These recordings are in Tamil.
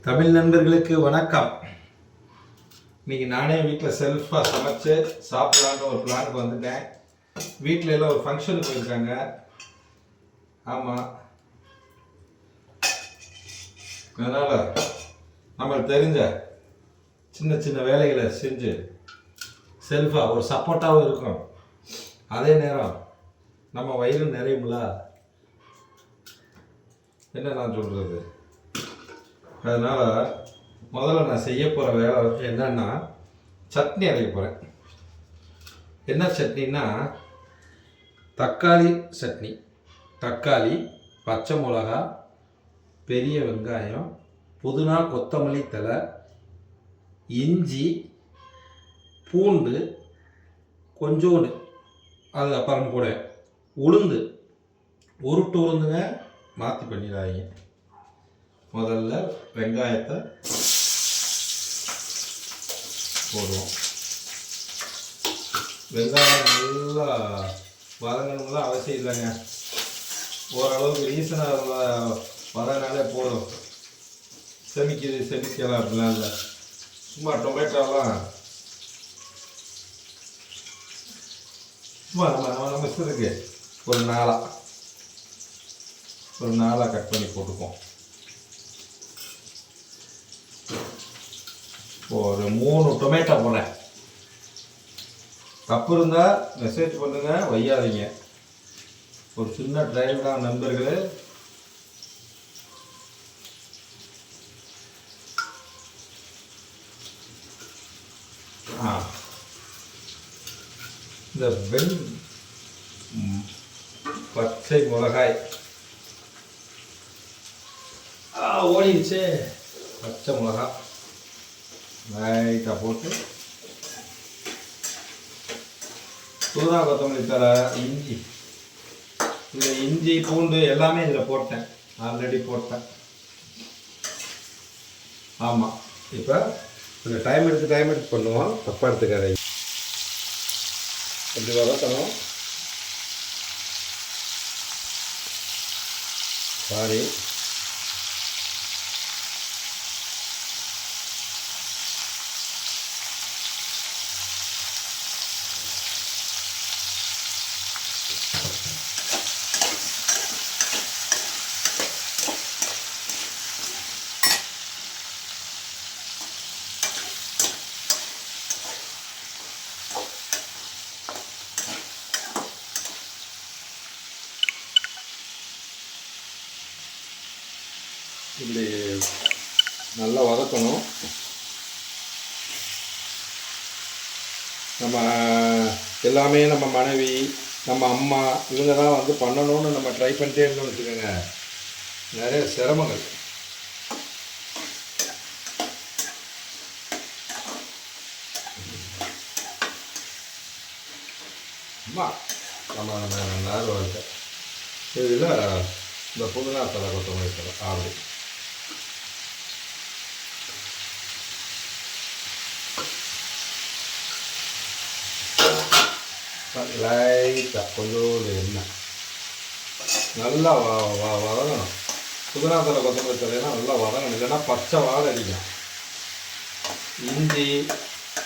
தமிழ் நண்பர்களுக்கு வணக்கம். இன்னைக்கு நானே வீட்டில் செல்ஃபாக சமைச்சு சாப்பிடலான்னு ஒரு பிளானுக்கு வந்துட்டேன். வீட்டில் எல்லாம் ஒரு ஃபங்க்ஷனுக்கு போயிருக்காங்க. ஆமாம், அதனால் நம்மளுக்கு தெரிஞ்ச சின்ன சின்ன வேலைகளை செஞ்சு செல்ஃபாக ஒரு சப்போர்ட்டாகவும் இருக்கும். அதே நேரம் நம்ம வயிறு நிறையும்ல, என்ன நான் சொல்கிறது. அதனால் முதல்ல நான் செய்ய போகிற வேலை என்னன்னா, சட்னி அரைக்க போகிறேன். என்ன சட்னின்னா, தக்காளி சட்னி. தக்காளி, பச்சை மிளகா, பெரிய வெங்காயம், புதினா, கொத்தமல்லி தழை, இஞ்சி, பூண்டு கொஞ்சோண்டு, அது அப்புறம் கூட உளுந்து, உருட்டு உளுந்துங்க, மாற்றி பண்ணிடாதீங்க. முதல்ல வெங்காயத்தை போடுவோம். வெங்காயம் நல்லா வதங்கணும்லாம் அவசியம் இல்லைங்க. ஓரளவுக்கு ரீசனாக வதங்கினாலே போதும். செமிக்கலாம் அப்படிலாம் இல்லை. சும்மா டொமேட்டோலாம் சும்மா நம்ம இஷ்டத்துக்கு ஒரு நாளாக கட் பண்ணி போட்டுப்போம். ஒரு 3 டொமேட்டோ போனேன். தப்பு இருந்தால் மெசேஜ் பண்ணுங்க, வையாதீங்க. ஒரு சின்ன டிரைவ் தான் நண்பர்களே. இந்த பச்சை மிளகாய் ஓடிடுச்சு. பச்சை மிளகாய் லைட்டாக போட்டு, புதினா, கொத்தமல்லி தழை, இஞ்சி, இந்த இஞ்சி பூண்டு எல்லாமே இதில் போட்டேன், ஆல்ரெடி போட்டேன். ஆமாம், இப்போ கொஞ்சம் டைம் எடுத்து பண்ணுவோம். தப்பாக எடுத்துக்காதீங்க. கொஞ்சம் வதக்கணும். சாரி, இப்படி நல்லா வதக்கணும். நம்ம எல்லாமே நம்ம மனைவி, நம்ம அம்மா, இவங்க தான் வந்து பண்ணணும்னு நம்ம ட்ரை பண்ணிட்டே இருந்தோம்னு வச்சுக்கோங்க, நிறைய சிரமங்கள். அம்மா நம்ம நேரம் வருது. இதில் இந்த புதினா தழை, கொத்தமல்லி தழை அப்படி லைட்டாக கொஞ்சோண்டு எண்ணெய் நல்லா வதங்கணும். புதினா தழை, கொத்தமல்லி தழைனா நல்லா வதங்கணும், இல்லைன்னா பச்சை வாடை அடிக்கும். இஞ்சி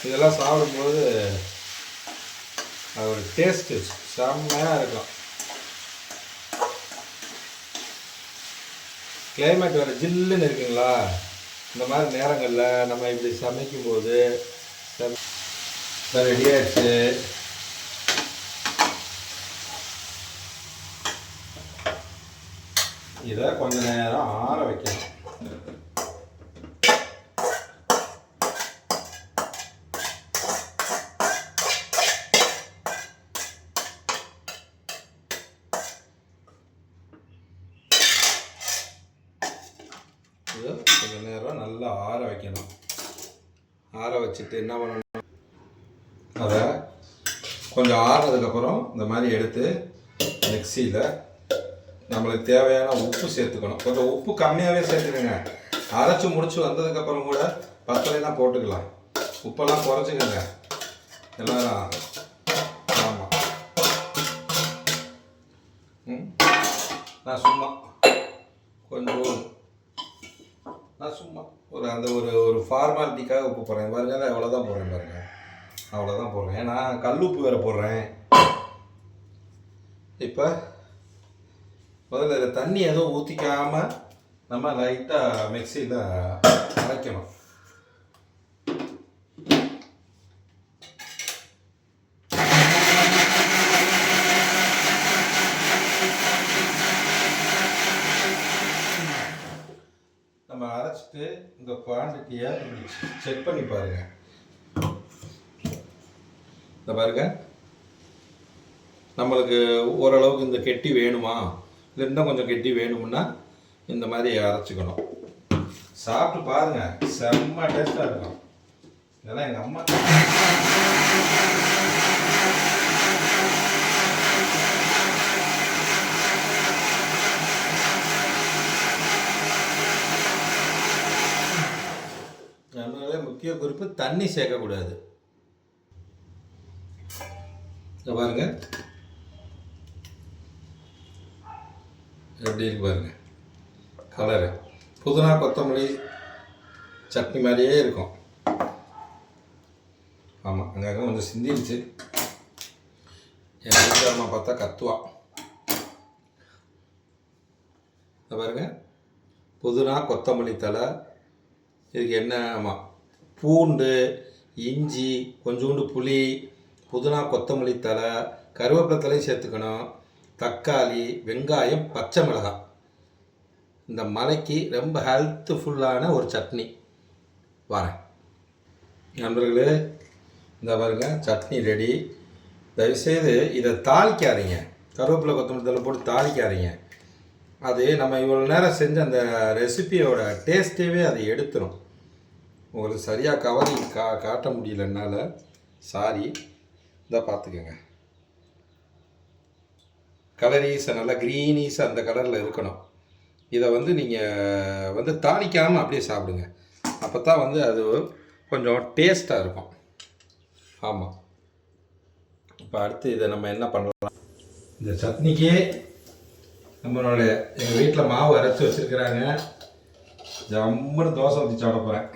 இதெல்லாம் சாப்பிடும்போது அதோட டேஸ்ட்டு செம்மையாக இருக்கும். கிளைமேட் வேறு ஜில்லுன்னு இருக்குங்களா, இந்த மாதிரி நேரங்களில் நம்ம இப்படி சமைக்கும்போது ரெடி ஆயிடுச்சு. இதை கொஞ்ச நேரம் ஆற வைக்கணும். இது கொஞ்ச நேரம் நல்லா ஆற வைக்கணும். ஆற வச்சுட்டு என்ன பண்ணணும், அதை கொஞ்சம் ஆறுனதுக்கப்புறம் இந்த மாதிரி எடுத்து மிக்சியில் நம்மளுக்கு தேவையான உப்பு சேர்த்துக்கணும். கொஞ்சம் உப்பு கம்மியாகவே சேர்த்துக்கோங்க. அரைச்சி முடிச்சு வந்ததுக்கப்புறம் கூட பத்தலைனா போட்டுக்கலாம். உப்பெல்லாம் குறைச்சிக்கோங்க எல்லாரும். ஆமாம், நான் சும்மா கொஞ்சம் நான் சும்மா ஒரு அந்த ஒரு ஒரு ஃபார்மாலிட்டிக்காக உப்பு போடுறேன் பாருங்க, அவ்வளோதான் போடுறேன் பாருங்க, அவ்வளோதான் போடுறேன். ஏன்னா கல் உப்பு வேறு போடுறேன். இப்போ முதல்ல இதில் தண்ணி எதுவும் ஊற்றிக்காமல் நம்ம லைட்டாக மிக்சியில் அரைக்கணும். நம்ம அரைச்சிட்டு இந்த குவான்டிட்டியை செக் பண்ணி பாருங்க. இந்த பாருங்க, நம்மளுக்கு ஓரளவுக்கு இந்த கெட்டி வேணுமா, இல்லை இன்னும் கொஞ்சம் கெட்டி வேணும்னா இந்த மாதிரி அரைச்சிக்கணும். சாப்பிட்டு பாருங்க, செம்ம டேஸ்டாக இருக்கும். இதெல்லாம் எங்கள் அம்மா நம்மளே முக்கிய குறிப்பு, தண்ணி சேர்க்கக்கூடாது. இதை பாருங்க எப்படி இருக்கு பாருங்க கலரு. புதினா கொத்தமல்லி சட்னி மாதிரியே இருக்கும். ஆமாம், அங்கே கொஞ்சம் சிந்திருச்சு. என் வீட்டுக்காரமா பார்த்தா கத்துவா. இதை பாருங்க, புதினா கொத்தமல்லி தழை, இதுக்கு என்ன, ஆமாம், பூண்டு, இஞ்சி, கொஞ்சோண்டு புளி, புதினா கொத்தமல்லி தழை, கருவேப்பிலை தலையும் சேர்த்துக்கணும், தக்காளி, வெங்காயம், பச்சை மிளகாய். இந்த மலைக்கு ரொம்ப ஹெல்த்ஃபுல்லான ஒரு சட்னி வரேன் நண்பர்களே. இந்த பாருங்க சட்னி ரெடி. தயவுசெய்து இதை தாளிக்காதீங்க, கருவேப்பிலை கொத்தமல்லி தழை போட்டு தாளிக்காதீங்க. அது நம்ம இவ்வளோ நேரம் செஞ்ச அந்த ரெசிபியோட டேஸ்ட்டேவே அதை எடுத்துரும். உங்களுக்கு சரியாக கவரிங் காட்ட முடியலனால சாரி. இதை பார்த்துக்கோங்க, கலரீஸை நல்லா க்ரீனீஸாக அந்த கலரில் இருக்கணும். இதை நீங்கள் தாளிக்காமல் அப்படியே சாப்பிடுங்க. அப்போ தான் அது கொஞ்சம் டேஸ்ட்டாக இருக்கும். ஆமாம். இப்போ அடுத்து இதை நம்ம என்ன பண்ணலாம், இந்த சட்னிக்கே நம்மளுடைய எங்கள் வீட்டில் மாவு அரைச்சி வச்சுருக்கிறாங்க. ஜம்முன்னு தோசை ஊற்றி சாப்பிட போகிறேன்.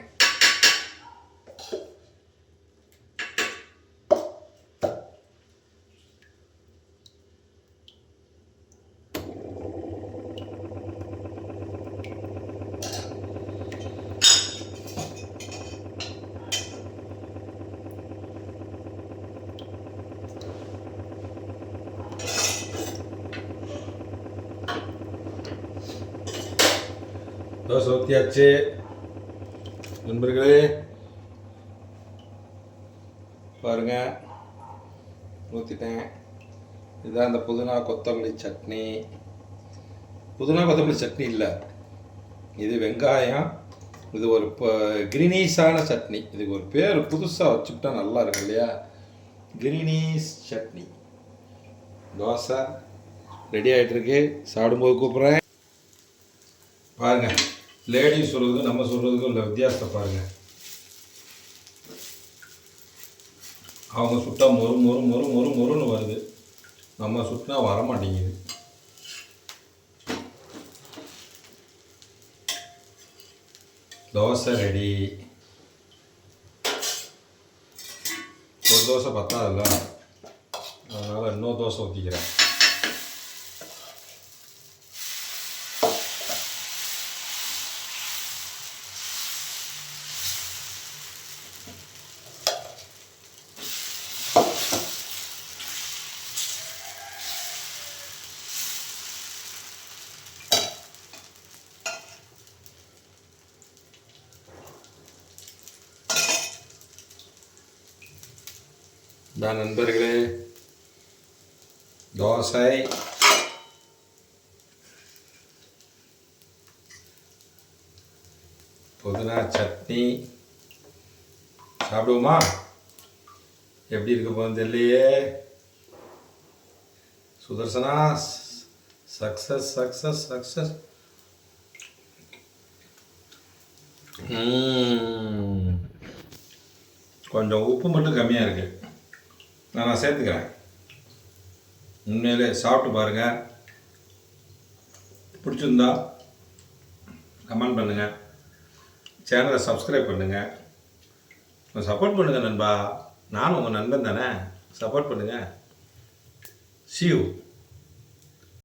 தோசை ஊற்றியாச்சு நண்பர்களே, பாருங்க ஊற்றிட்டேன். இதுதான் இந்த புதினா கொத்தமல்லி சட்னி. புதினா கொத்தமல்லி சட்னி இல்லை, இது வெங்காயம். இது ஒரு கிரீனீஸான சட்னி. இதுக்கு ஒரு பேர் புதுசாக வச்சுக்கிட்டா நல்லா இருக்கும் இல்லையா, கிரீனீஸ் சட்னி. தோசை ரெடி ஆகிட்டுருக்கு, சாப்பிடும்போது கூப்பிட்றேன். பாருங்கள், லேடிஸ் சொல்கிறதுக்கும் நம்ம சொல்கிறதுக்கும் உள்ள வித்தியாசத்தை பாருங்கள். அவங்க சுட்டா மொறு மொறு மொறு மொறு மொறுன்னு வருது, நம்ம சுட்டினா வரமாட்டேங்குது. தோசை ரெடி. ஒரு தோசை பத்தாதுல்ல, அதனால் இன்னொரு தோசை ஊற்றிக்கிறேன். தான் நண்பர்களே, தோசை, புதினா சட்னி. சாப்பிடுவோமா? எப்படி இருக்க போகுது தெரியலையே. Sudarshana, success success success. கொஞ்சம் உப்பு மட்டும் கம்மியாக இருக்குது, நான் சேர்த்துக்கிறேன். உண்மையிலே சாப்பிட்டு பாருங்கள், பிடிச்சிருந்தா கமெண்ட் பண்ணுங்கள். சேனலை சப்ஸ்கிரைப் பண்ணுங்கள், சப்போர்ட் பண்ணுங்கள் நண்பா. நானும் உங்கள் நண்பன் தானே, சப்போர்ட் பண்ணுங்கள். See you.